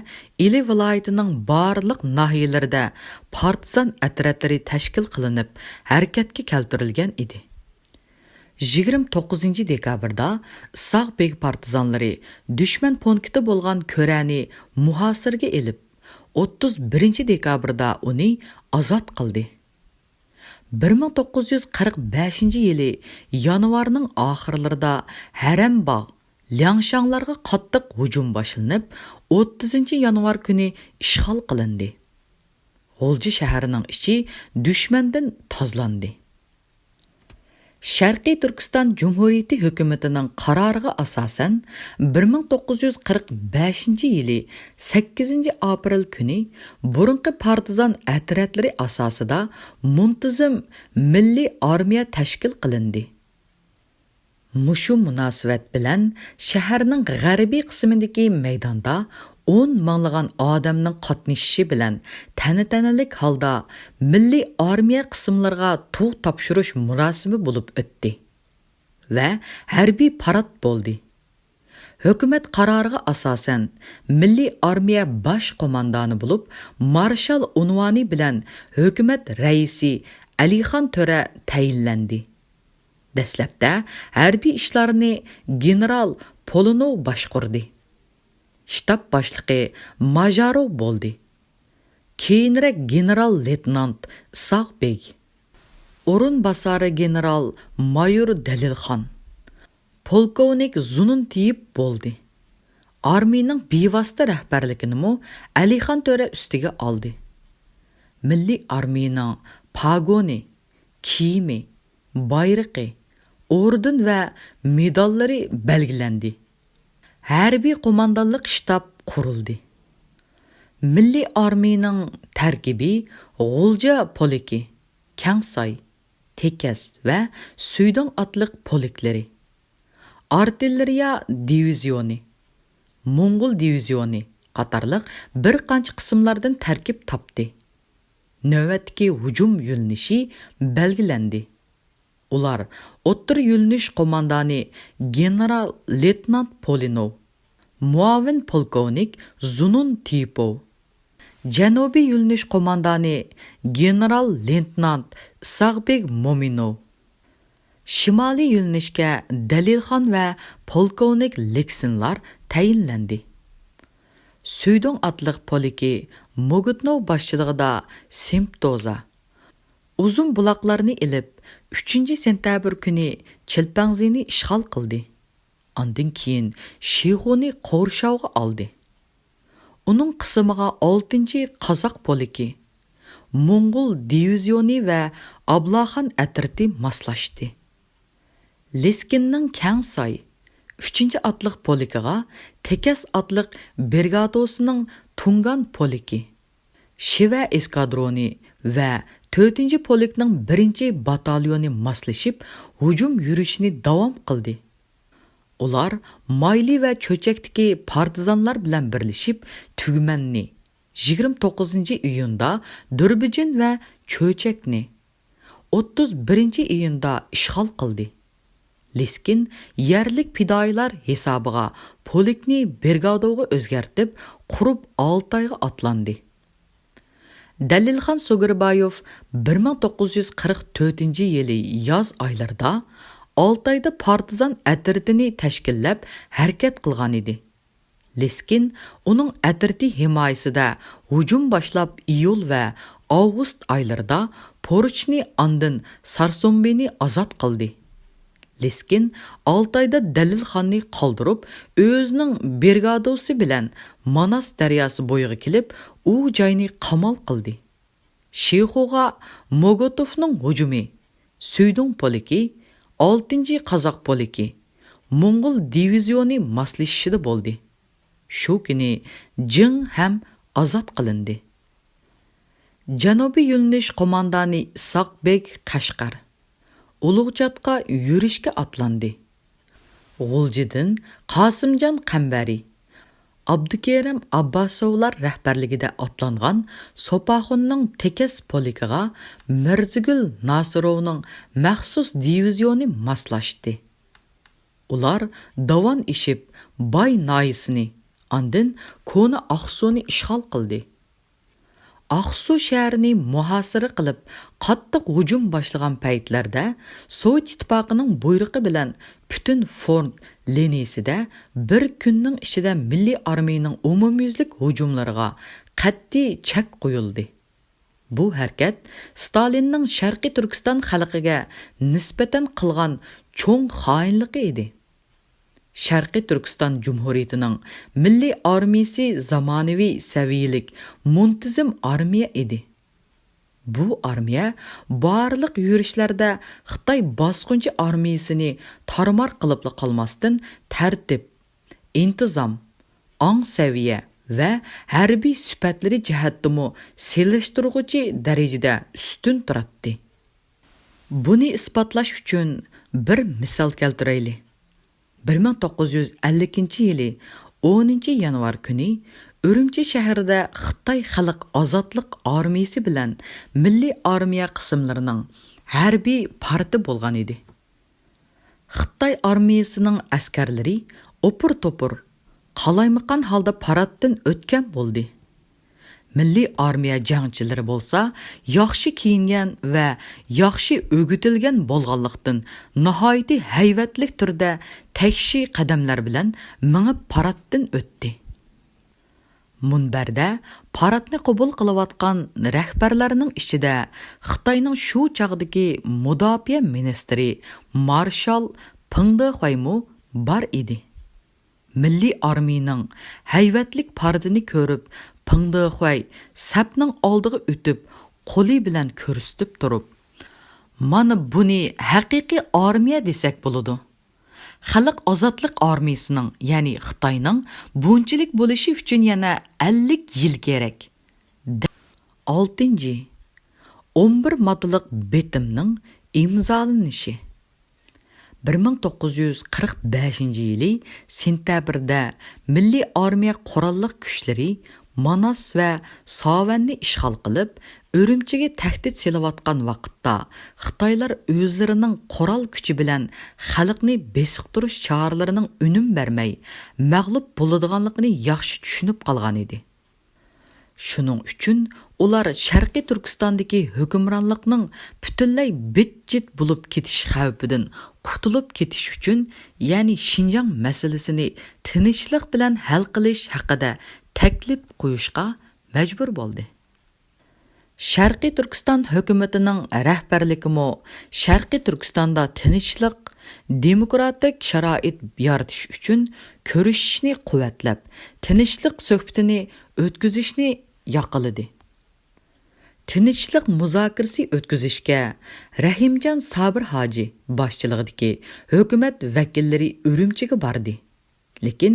Ili viloyatining barliq nahiyalarida partizan otryadlari tashkil qilinib, harakatga keltirilgan edi. 29 dekabrda Sağbek partizanlari dushman punkti bo'lgan Ko'rani muhosirga elib, 31 dekabrda uni ozod qildi. 1945 yili yanvarning oxirlarida Harambog', Liangshanglarga qattiq hujum boshlanib, 30 yanvar kuni ishg'ol qilindi. G'o'lji shahrining ichi dushmandan tozalandi. Sharqiy Turkiston Cumhuriyeti hukumatining qaroriga asosan 1945 yili 8 aprel kuni burunqi partizan otryadlari asosida muntazam milliy armiya tashkil qilindi. Mushu munosabat bilan shaharning g'arbiy qismidagi maydonda 10 minglagan odamning qatnashishi bilan tana-tanalik holda milliy armiya qismlariga tug' topshirish murosimi bo'lib o'tdi va harbiy parad bo'ldi. Hukumat qaroriga asosan milliy armiya bosh qo'mondoni bo'lib marshal unvoni bilan hukumat raisi Alixon To'ra tayinlandi. Dastlabda harbiy ishlarni general Polonov boshqardi. Shtab boshlig'i Majarov bo'ldi. Keyinroq general-leytenant Sağbek, o'rin bosari general mayor Dalilxon, polkovnik Zununtiyev bo'ldi. Armiyaning bevosita rahbarligini Alixon To'ra ustiga oldi. Milliy armiyaning pagoni, kiyimi, bayrog'i, orden va medallari belgilandi. Harbiy qo'mondonlik shtab qurildi. Milliy armiyaning tarkibi G'ulja poliki, Kangsay, Tekas va Suydong otliq poliklari, artilleriya divizioni, Mo'ng'ul divizioni qatorliq bir qancha qismlardan tarkib topdi. Navbatdagi hujum yo'linishi belgilandi. Ular o'ttir yo'linish qo'mondoni general-leytenant Polinov, muavin polkovnik Zununtiyev, janubiy yo'linish qo'mondoni general-leytenant Sağbek Mo'minov, shimoliy yo'linishga Dalilxon va polkovnik Leksinlar tayinlandi. Suydong otliq poliki Mogitnov boshchiligida Simptoza uzun buloqlarni ilib 3 sentabr kuni Chilpangzini ishg'ol qildi. Ondan keyin Shixoni qo'rshovga oldi. Uning qismiga 6 qozoq poliki, Mo'ng'ul divizioni va Ablaxon atriti moslashdi. Leskinning Kangsay, 3-chi atliq polikiga Tekes atliq brigadosining Tungan poliki, Shiva eskadroni va 4-chi polikning 1-chi batalyoni moslashib hujum yurishini davom qildi. Ular Mayli va Cho'chakdagi partizanlar bilan birlashib Tugmanni 29-iyunda Durbijin va Cho'chakni 31-iyunda ishg'ol qildi. Leskin yerlik fidoyilar hisobiga polikni brigadoga o'zgartib, qurib 6 oyga atlandi. Dalilxon Sugirbayev 1944-yili yoz oylarida 6 oyda partizan atirtini tashkillab harakat qilgan edi. Leskin uning atirti himoyasida hujum boshlab iyul va avgust oylarida Porochni andin Sarsombeni ozod qildi. Leskin 6 oyda Dalilxonni qoldirib, o'zining brigadosi bilan Manas daryosi bo'yiga kelib, u joyni qamal qildi. Sheyxuga Mogotovning hujumi, Suydong poliki, 6-chi Qozoq poliki, Mong'ol divizioni moslashishida bo'ldi. Shu kuni Jing ham ozod qilindi. Janubiy yo'linish qo'mondoni Isoqbek Qashqar Ulug'chatga yurishga atlandi. G'uljidan Qosimjon Qambari, Abdukerim Abbasovlar rahbarligida atlangan Sopaxonning Tekes polikiga Mirzigul Nasirovning maxsus divizioni moslashdi. Ular davon ishib Bay noyisini, andin Kona Aqsuni ishg'ol qildi. Aqsu shahrini muhosara qilib, qattiq hujum boshlagan paytlarda Sovet ittifoqining buyrug'i bilan butun front liniyasida bir kunning ichida milliy armiyaning umumyuzlik hujumlariga qat'iy chek qo'yildi. Bu harakat Stalinning Sharqiy Turkiston xalqiga nisbatan qilgan cho'ng xoinligi edi. Sharqiy Turkiston Cumhuriyetining milliy armiyasi zamonaviy saviyalik muntizim armiya edi. Bu armiya barliq yurishlarda Xitoy bosqinchi armiyasini tarmar qilib qolmasdan tartib, intizom, ong saviya va harbiy sifatlari jihatdimi selishtirg'uchi darajada ustun turadi. Buni isbotlash uchun bir misol keltiraylik. 1952-yili 10-yanvar kuni Urumchi shahrida Xitoy Xalq ozodlik armiyasi bilan milliy armiya qismlarining harbiy parti bo'lgan edi. Xitoy armiyasining askarlari opur-topur, qalaymaqan holda paraddan o'tgan bo'ldi. Milliy armiya jangchilari bo'lsa, yaxshi kiyingan va yaxshi o'gitilgan bo'lganlikdan nihoyatda hayvatlik turda takshi qadamlar bilan mingib paraddan o'tdi. Munbarda paradni qabul qilayotgan rahbarlarning ichida Xitoyning shu chog'dagi mudofaa ministri Marshal Peng Dexuaymu bor edi. Milliy armiyaning hayvatlik paradini ko'rib, Peng Dexuay sapning oldiga o'tib, qo'li bilan ko'rsatib turib, "Mana buni haqiqiy armiya desak bo'ladi. Xalq ozodlik armiyasining, ya'ni Xitoyning bunchalik bo'lishi uchun yana 50 yil kerak." 6. 11 moddalik bitimning imzolanishi. 1945-yili sentabrda milliy armiya qurolli kuchlari Manas va Savanni ishg'ol qilib, Urumchiga tahdid selayotgan vaqtda Xitoylar o'zlarining qurol kuchi bilan xalqni besiqtirish choralarining unum bermay, mag'lub bo'ladiganligini yaxshi tushunib qolgan edi. Shuning uchun ular Sharqiy Turkistondagi hukmronlikning butunlay bit-jit bo'lib ketish xavfidan qutulib ketish uchun, ya'ni Xinjiang masalasini tinchlik bilan hal qilish haqida taklif qo'yishga majbur bo'ldi. Sharqiy Turkiston hukumatining rahbarligimi Sharqiy Turkistonda tinchlik, demokratik sharoit yaratish uchun ko'rishishni quvvatlab, tinchlik suhbatini o'tkazishni yoqiladi. tinchlik muzokarasi o'tkazishga Rahimjon Sabir hoji boshchiligidagi hukumat vakillari Urumchiga bordi. Lekin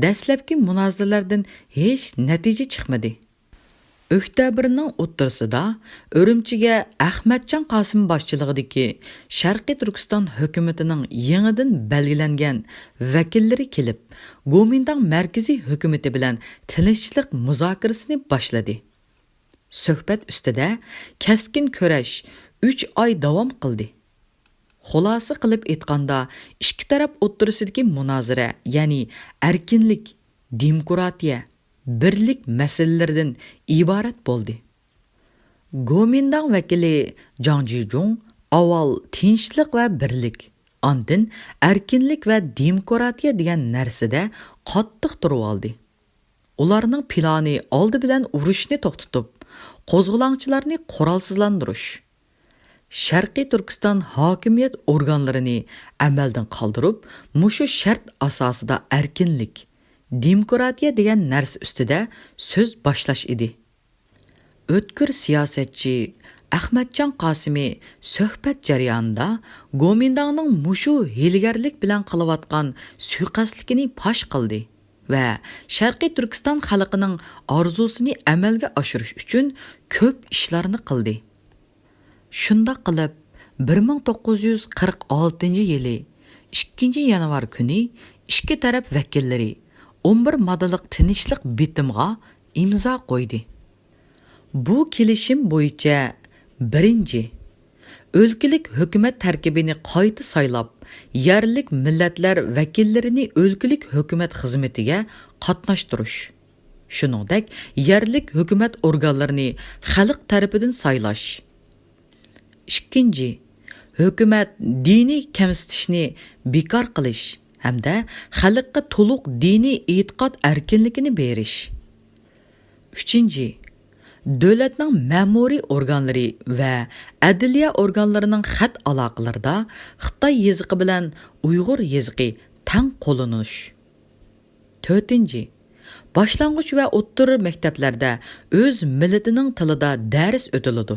dastlabki munozaralardan hech natija chiqmadi. Oktabrning o'ttirisida Urumchiga Ahmadjon Qosim boshchiligidagi Sharqiy Turkiston hukumatining yangidan belgilangan vakillari kelib, Gomindang markaziy hukumati bilan tinchlik muzokarasini boshladi. Suhbat ustida keskin kurash 3 oy davom qildi. Xulosa qilib aytganda, ikki taraf o'ttirisidagi munozara, ya'ni erkinlik, demokratiya, birlik masalalaridan iborat bo'ldi. Gomindang vakili Jang Jijong avval tinchlik va birlik, andin erkinlik va demokratiya degan narsada qattiq turib oldi. Ularning plani oldi bilan urushni to'xtatib, qo'zg'olonchilarni qurolsizlantirish, Sharqiy Turkiston hokimiyat organlarini amaldan qoldirib, mushu shart asosida erkinlik, demokratiya degan narsa ustida so'z boshlash edi. O'tkir siyosatchi Ahmadjon Qosimi suhbat jarayonida Gomindangning mushu hilgarlik bilan qilayotgan suiqasdligini fosh qildi va Sharqiy Turkiston xalqining orzusini amalga oshirish uchun ko'p ishlarni qildi. Shunda qilib 1946-yili 2-yanvar kuni ikki taraf vakillari 11 moddalik tinchlik bitimga imzo qo'ydi. Bu kelishim bo'yicha birinchi, o'lkalik hukumat tarkibini qayta saylab, yerlik millatlar vakillarini o'lkalik hukumat xizmatiga qatnashtirish. Shuningdek, yerlik hukumat organlarini xalq tarafidan saylash. Ikkinchi, hukumat diniy kamsitishni bekor qilish hamda xalqqa to'liq diniy e'tiqod erkinligini berish. Uchinchi, davlatning ma'muriy organlari va adliya organlarining xat aloqalarida Xitoy yoziqi bilan Uyg'ur yoziqi tang qo'llanish. To'rtinchi, boshlang'ich va o'rta maktablarda o'z millatining tilida dars o'tiladi.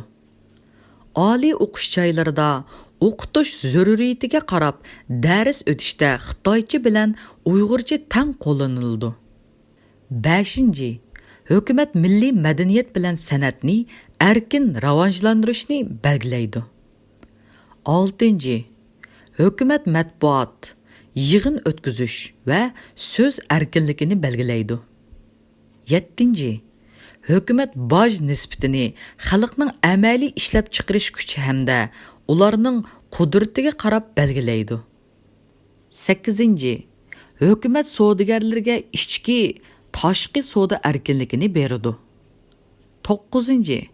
Oliy o'qish joylarida o'qitish zaruriyatiga qarab dars o'tishda Xitoycha bilan Uyg'urcha tang qo'llanildi. 5. Hukumat milliy madaniyat bilan san'atni erkin rivojlantirishni belgilaydi. 6. Hukumat matbuot, yig'in o'tkazish va so'z erkinligini belgilaydi. 7. Hukumat boj nisbatini xalqning amaliy ishlab chiqarish kuchi hamda ularning qudratiga qarab belgilaydi. 8. Hukumat savdogarlarga ichki, tashqi savdo erkinligini beradi. 9.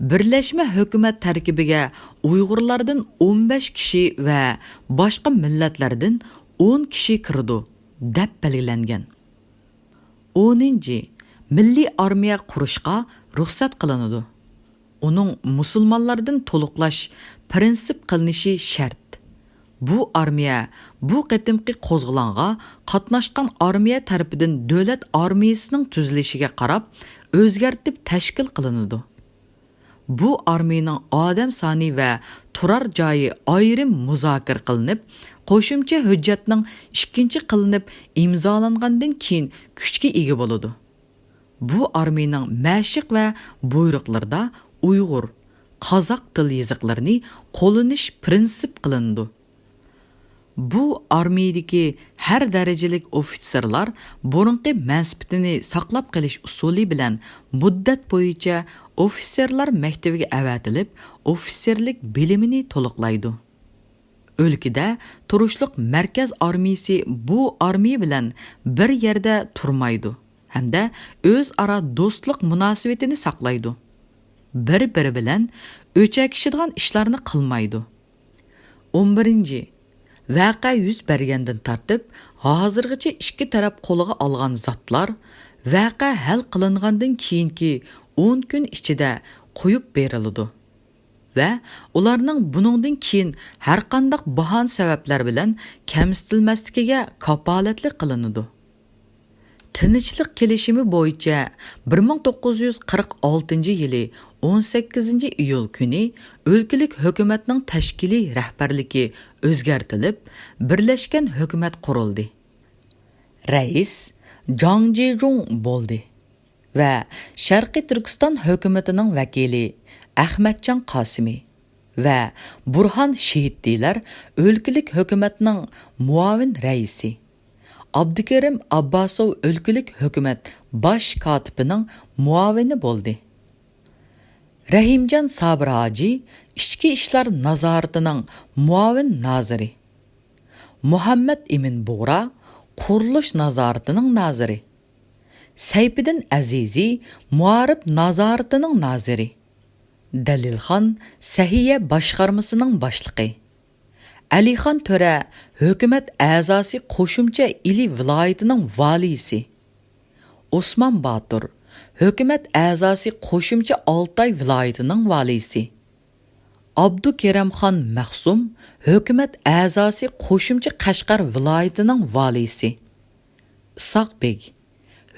Birlashma hukumat tarkibiga Uyg'urlardan 15 kishi va boshqa millatlardan 10 kishi kirdi deb belgilangan. 10. Milliy armiya qurishga ruxsat qilinadi. Uning musulmonlardan to'liqlash prinsip qilinishi shart. Bu armiya bu qatimqi qo'zg'olonga qatnashgan armiya tarafidan davlat armiyasining tuzilishiga qarab o'zgartib tashkil qilinadi. Bu armiyaning odam soni va turar joyi ayrim muzokara qilinib, qo'shimcha hujjatning ikkinchi qilinib imzolangandan keyin kuchga ega bo'ladi. Bu armiyaning mashq va buyruqlarida Uyg'ur, qozoq til yoziqlarini qo'llanish prinsip qilindi. Bu armiyadagi har darajalik ofitserlar burunqi mansabini saqlab qolish usuli bilan muddat bo'yicha ofitserlar maktabiga avatilib, ofitserlik bilimini to'liqlaydi. O'lkada turishliq markaz armiyasi bu armiya bilan bir yerda turmaydi hamda o'zaro do'stlik munosabatini saqlaydi. Bir-biri bilan o'chakishadigan ishlarni qilmaydi. 11. Vaqa yuz bergandan tartib, hozirgacha ikki taraf qo'liga olgan zotlar vaqa hal qilingandan keyingi 10 kun ichida qo'yib beriladi va ularning buningdan keyin har qanday bahon sabablar bilan kamsitilmasligiga kapolatlik qilinadi. Tinchlik kelishimi bo'yicha 1946-yili 18 iyul kuni o'lkalik hukumatning tashkiliy rahbarligi o'zgartirilib, birlashgan hukumat qurildi. Rais Jang Jejong bo'ldi va Sharqiy Turkiston hukumatining vakili Ahmadjon Qosimi va Burhan Shehiddilar o'lkalik hukumatning muavin raisi. Abdukarim Abbasov o'lkalik hukumat bosh kotibining muavini bo'ldi. Rahimjon Sabir Hoji ichki ishlar nazoratining muavin noziri. Muhammad Emin Bug'ra qurilish nazoratining noziri. Sayfiddin Azizi muarif nazoratining noziri. Dalilxon Sahiya boshqarmasining boshlig'i. Alixon To'ra hukumat a'zosi qo'shimcha Ili viloyatining valisi. Osmon Botur hukumat a'zosi qo'shimcha Oltoy viloyatining valisi. Abdukeramxon Mahsum hukumat a'zosi qo'shimcha Qashqar viloyatining valisi. Isoqbek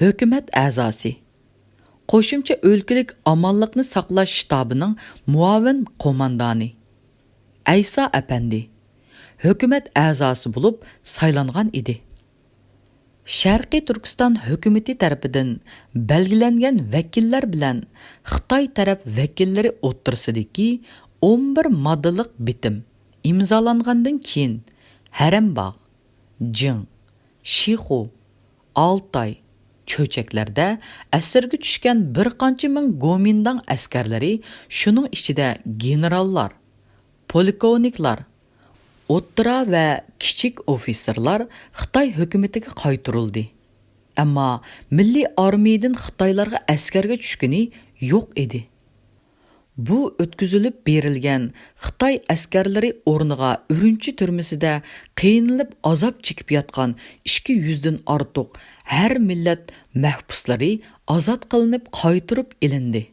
hukumat a'zosi qo'shimcha o'lkalik amonlikni saqlash shtabining muavin qo'mondoni. Aysa Apandi hukumat a'zosi bo'lib saylangan edi. Sharqiy Turkiston hukumati tarafidan belgilangan vakillar bilan Xitoy taraf vakillari o'ttirsidagi 11 moddalik bitim imzolangandan keyin Harambog', Jing, Shixu, Altay, cho'chaklarda asirga tushgan bir qancha ming Gomindang askarlari, shuning ichida generallar, polkovniklar, o'ttira va kichik ofitserlar Xitoy hukumatiga qaytarildi. Ammo milliy armiyadan Xitoylarga askarga tushgani yo'q edi. Bu o'tkazilib berilgan Xitoy askarlari o'rniga Urumchi turmasida qiynalib azob chekib yotgan 200 dan ortiq har millat mahbuslari ozod qilinib qaytirib ilindi.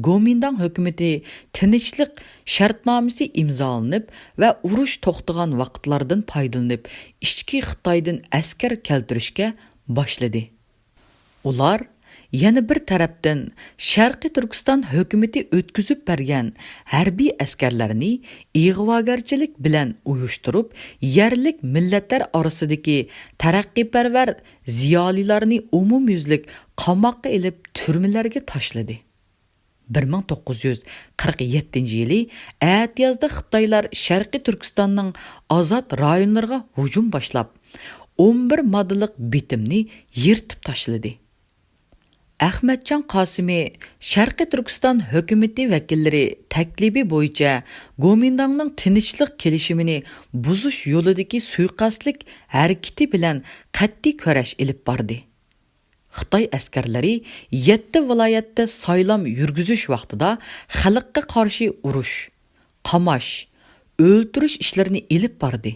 Gomindang hukumati tinchlik shartnomasi imzolanib va urush to'xtagan vaqtlardan foydalanib ichki Xitoydan askar keltirishga boshladi. Ular yana bir tarafdan Sharqiy Turkiston hukumati o'tkazib bergan harbiy askarlarni ig'vogarchilik bilan uyushtirib, yerlik millatlar orasidagi taraqqiyparvar ziyolilarni umumyuzlik qamoqqa ilib turmalarga tashladi. 1947-yili aytiyozda Xitoylar Sharqiy Turkistonning ozod rayonlariga hujum boshlab, 11 moddalik bitimni yirtib tashladi. Ahmadjon Qosimi Sharqiy Turkiston hukumati vakillari taklifi bo'yicha Gomindangning tinchlik kelishimini buzish yo'lidagi suiqasdlik harakati bilan qat'iy kurash ilib bordi. Xitoy askarlari 7 viloyatda saylam yurgizish vaqtida xalqqa qarshi urush, qamash, o'ltirish ishlarini ilib bordi.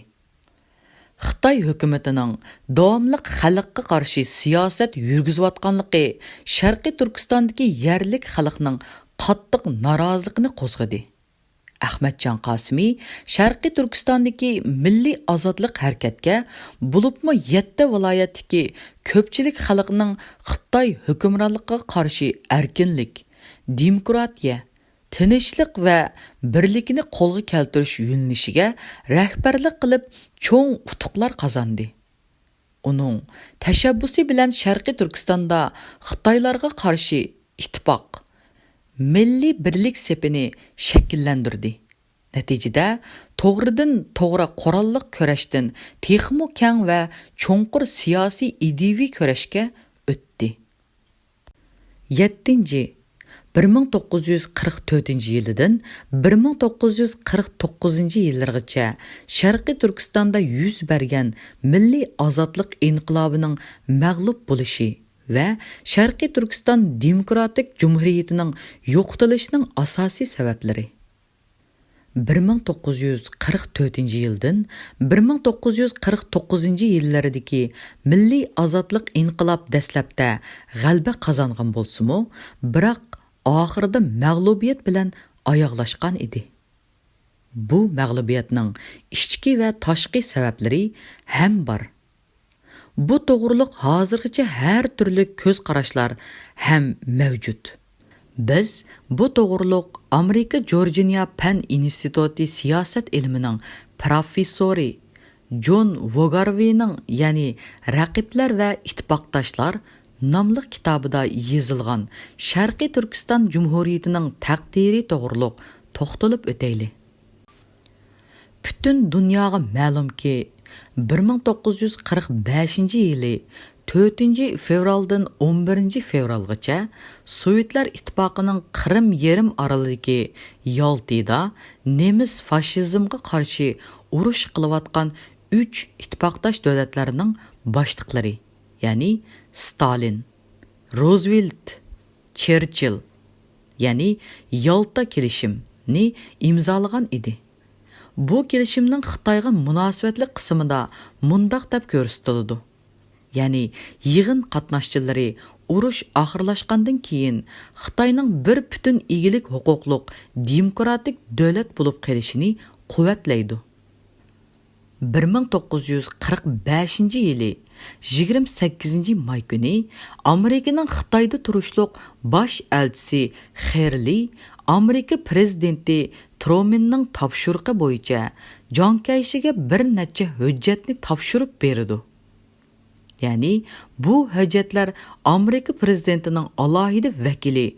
Xitoy hukumatining davomli xalqqa qarshi siyosat yurgizayotganligi Sharqiy Turkistondagi yerlik xalqning qattiq noroziligini qo'zg'adi. Ahmadjon Qosimi Sharqiy Turkistondagi milliy ozodlik harakatga, bo'libmi 7 viloyatdagi ko'pchilik xalqning Xitoy hukmronligiga qarshi erkinlik, demokratiya, tinchlik va birlikni qo'lga keltirish yo'nalishiga rahbarlik qilib cho'ng utuqlar qozondi. Uning tashabbusi bilan Sharqiy Turkistonda Xitoylarga qarshi ittifoq, milliy birlik sepini shakllantirdi. Natijada to'g'ridan to'g'ri qurolliq kurashdan texmo keng va cho'nqur siyosiy ideviy kurashga o'tdi. 1944-yildan 1949-yillargacha Sharqiy Turkistonda yuz bergan milliy ozodlik inqilobining mag'lub bo'lishi va Sharqiy Turkiston Demokratik Jumhuriyatining yo'qotilishining asosiy sabablari. 1944-yildan 1949-yillardagi milliy ozodlik inqilob dastlabda g'alaba qozongan bo'lsa-mu, biroq oxirida mag'lubiyat bilan oyoqlashgan edi. Bu mag'lubiyatning ichki va tashqi sabablari ham bor. Bu to'g'riliq hozirgacha har turli ko'z qarashlar ham mavjud. Biz bu to'g'riliq Amerika Georgiya Penn instituti siyosat ilmining professori John Vogarvining, ya'ni Raqiblar va ittifoqdoshlar nomli kitobida yozilgan Sharqiy Turkiston Jumhuriyatining taqdiri to'g'riliq to'xtalib o'tayli. Bütün dunyoga ma'lumki, 1945-yili 4 fevraldan 11 fevralgacha Sovetlar ittifoqining Qrim yarim orolidagi Yaltida nemis fashizmga qarshi urush qilayotgan 3 ittifoqdosh davlatlarning boshliqlari, ya'ni Stalin, Roosevelt, Churchill, ya'ni Yalta kelishimni imzolagan edi. Bu kelishimning Xitoyga munosabatli qismida mundaq deb ko'rsatiladi. Ya'ni yig'in qatnashchilari urush oxirlashgandan keyin Xitoyning bir butun egilik huquqliq demokratik davlat bo'lib qolishini quvvatlaydi. 1945-yili 28 may kuni Amerikaning Xitoyda turishliq bosh elchisi Xerli Amerika prezidenti Trumanning topshiriqi bo'yicha Jon Keyshiga bir necha hujjatni topshirib berdi. Ya'ni bu hujjatlar Amerika prezidentining alohida vakili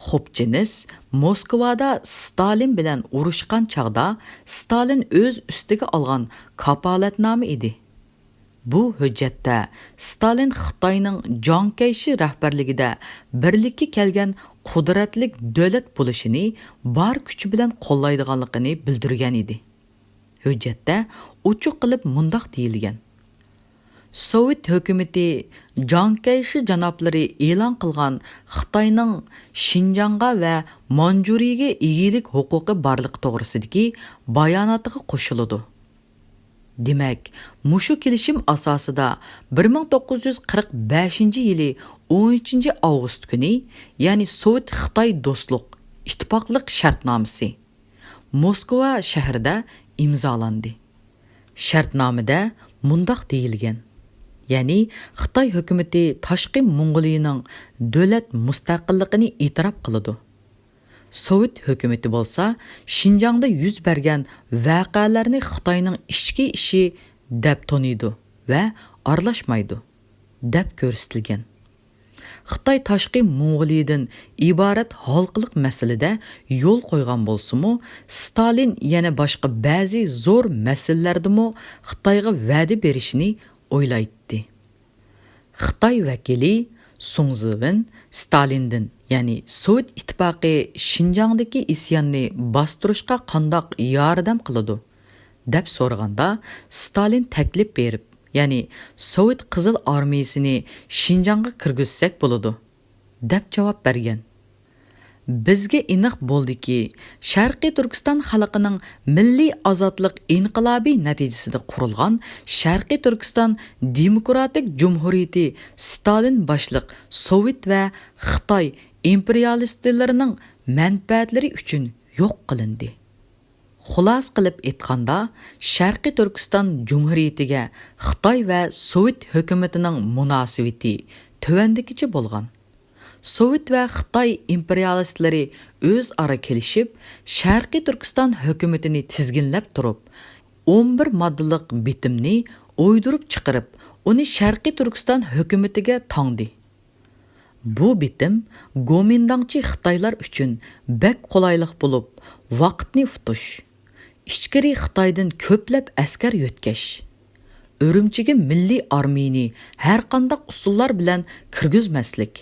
Hopkins Moskvada Stalin bilan urushgan chaqda Stalin o'z ustiga olgan kapolatnoma edi. Bu hujjatda Stalin Xitoyning Jon Keyshi rahbarligida birlikka kelgan qudratli davlat bo'lishini bor kuch bilan qo'llaydiganligini bildirgan edi. Hujjatda ochiq qilib mundaq deyilgan: Sovet hukumati Jon Keyshi janoblari e'lon qilgan Xitoyning Xinjiangga va Manjuriyaga egilik huquqi borligi to'g'risidagi bayonotiga qo'shiladi. Demak, mushu kelishim asosida 1945-yili 13 avgust kuni, ya'ni Sovet Xitoy do'stlik ittifoqlik shartnomasi Moskva shahrida imzolandi. Shartnomada mundaq deyilgan: ya'ni Xitoy hukumati Tashqi Mong'oliyaning davlat mustaqilligini e'tirof qiladi. Sovet hukumati bo'lsa, Xinjiangda yuz bergan voqealarni Xitoyning ichki ishi deb taniydi va aralashmaydi deb ko'rsatilgan. Xitoy Tashqi Mong'oliyadan iborat halqiliq masalada yo'l qo'ygan bo'lsa-mu, Stalin yana boshqa ba'zi zo'r masalalardami Xitoyga va'da berishini o'ylaydi. Xitoy vakili Sung Zivin Stalindan, ya'ni Sovet ittifoqi Xinjiangdagi isyonni bostirishga qandoq yordam qiladi deb so'raganda, Stalin taklif berib, ya'ni Sovet Qizil armiyasini Xinjiangga kirgizsak bo'ladi deb javob bergan. Bizga aniq bo'ldiki, Sharqiy Turkiston xalqining milliy ozodlik inqilobi natijasida qurilgan Sharqiy Turkiston Demokratik Jumhuriyati Stalin boshliq Sovet va Xitoy imperialistlarining manfaatlari uchun yo'q qilindi. Xulos qilib aytganda, Sharqiy Turkiston Jumhuriyatiga Xitoy va Sovet hukumatining munosabati tuvandikicha bo'lgan. Sovet va Xitoy imperialistlari o'zaro kelishib, Sharqiy Turkiston hukumatini tizginlab turib, 11 moddalik bitimni o'ydirib chiqarib, uni Sharqiy Turkiston hukumatiga tangdi. Bu bitim Gomindangchi Xitoylar uchun bek qulaylik bo'lib, vaqtni futish, ichkari Xitoydan ko'plab askar yo'tkash, Urumchiga milliy armiyani har qanday usullar bilan kirgizmaslik,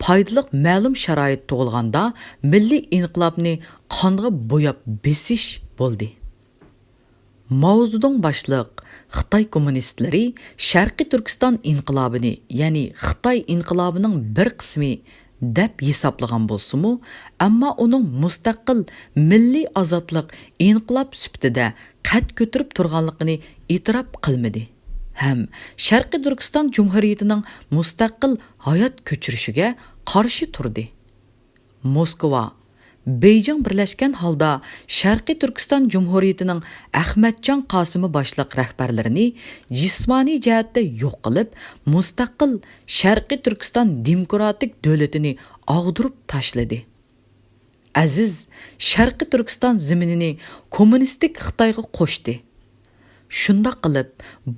paydaliq ma'lum sharoit tug'ilganda milliy inqilobni qonga bo'yab besish bo'ldi. Mao Zedong boshliq Xitoy kommunistlari Sharqiy Turkiston inqilobini, ya'ni Xitoy inqilobining bir qismi deb hisoblagan bo'lsa-mu, ammo uning mustaqil milliy ozodlik inqilob sifatida qad ko'tarib turganligini e'tirof qilmadi. Ham Sharqiy Turkiston Jumhuriyatining mustaqil hayot ko'chirishiga qarshi turdi. Moskva Beyjing birlashgan holda Sharqiy Turkiston Jumhuriyatining Ahmadjon Qosimi boshliq rahbarlarini jismoniy jihatda yo'q qilib, mustaqil Sharqiy Turkiston demokratik davlatini og'dirib tashladi. Aziz Sharqiy Turkiston zaminini kommunistik Xitoyga qo'shdi. Shunda qilib,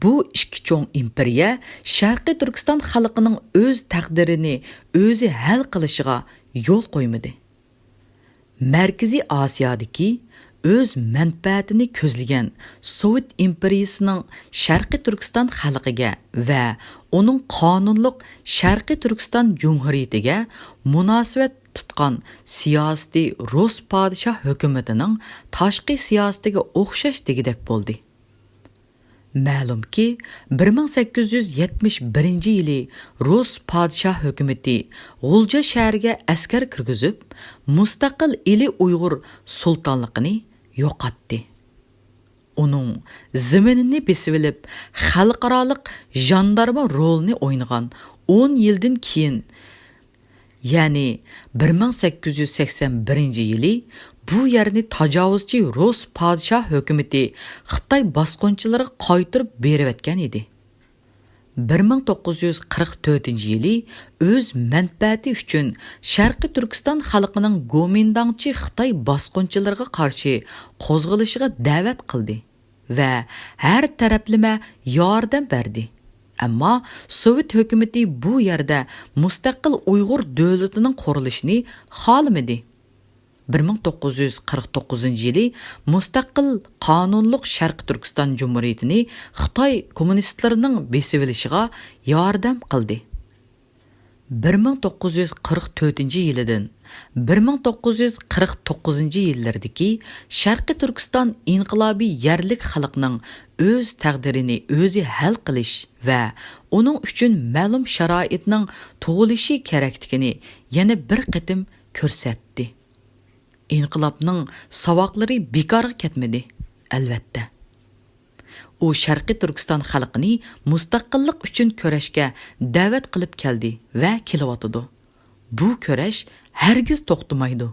bu ikki cho'ng imperiya Sharqiy Turkiston xalqining o'z taqdirini o'zi hal qilishiga yo'l qo'ymadi. Markaziy Osiyodagi o'z manfaatini ko'zlagan Sovet imperiyasining Sharqiy Turkiston xalqiga va uning qonunliq Sharqiy Turkiston Jumhuriyatiga munosabat tutgan siyosiy Rus podshoh hukumatining tashqi siyosatiga o'xshash degidek bo'ldi. Ma'lumki, 1871-yili Rus podshoh hukumati G'ulja shahriga askar kirgizib, mustaqil Ili Uyg'ur sultonligini yo'qotdi. Uning zaminini besib olib, xalqaroliq jandarma rolini o'ynagan 10 yildan keyin, ya'ni 1881-yili bu yerni tajovuzchi Rus podshoh hukumati Xitoy bosqinchilariga qaytarib berib etgan edi. 1944-yili o'z manfaati uchun Sharqiy Turkiston xalqining Gomindangchi Xitoy bosqinchilariga qarshi qo'zg'ilishiga da'vat qildi va har taraflama yordam berdi. Ammo Sovet hukumati bu yerda mustaqil Uyg'ur davlatining qurilishini xohlamadi. 1949-yili mustaqil qonunliq Sharq Turkiston Jumhuriyatini Xitoy kommunistlarining besib olishiga yordam qildi. 1944-yildan 1949-yillardagi Sharqiy Turkiston inqilobiy yerlik xalqning o'z taqdirini o'zi hal qilish va uning uchun ma'lum sharoitning tug'ilishi kerakligini yana bir qatim ko'rsatdi. İnqilobning savoqlari bekorga ketmadi, albatta. U Sharqiy Turkiston xalqini mustaqillik uchun kurashga da'vat qilib keldi va kelyotidi. Bu kurash hargiz to'xtamaydi.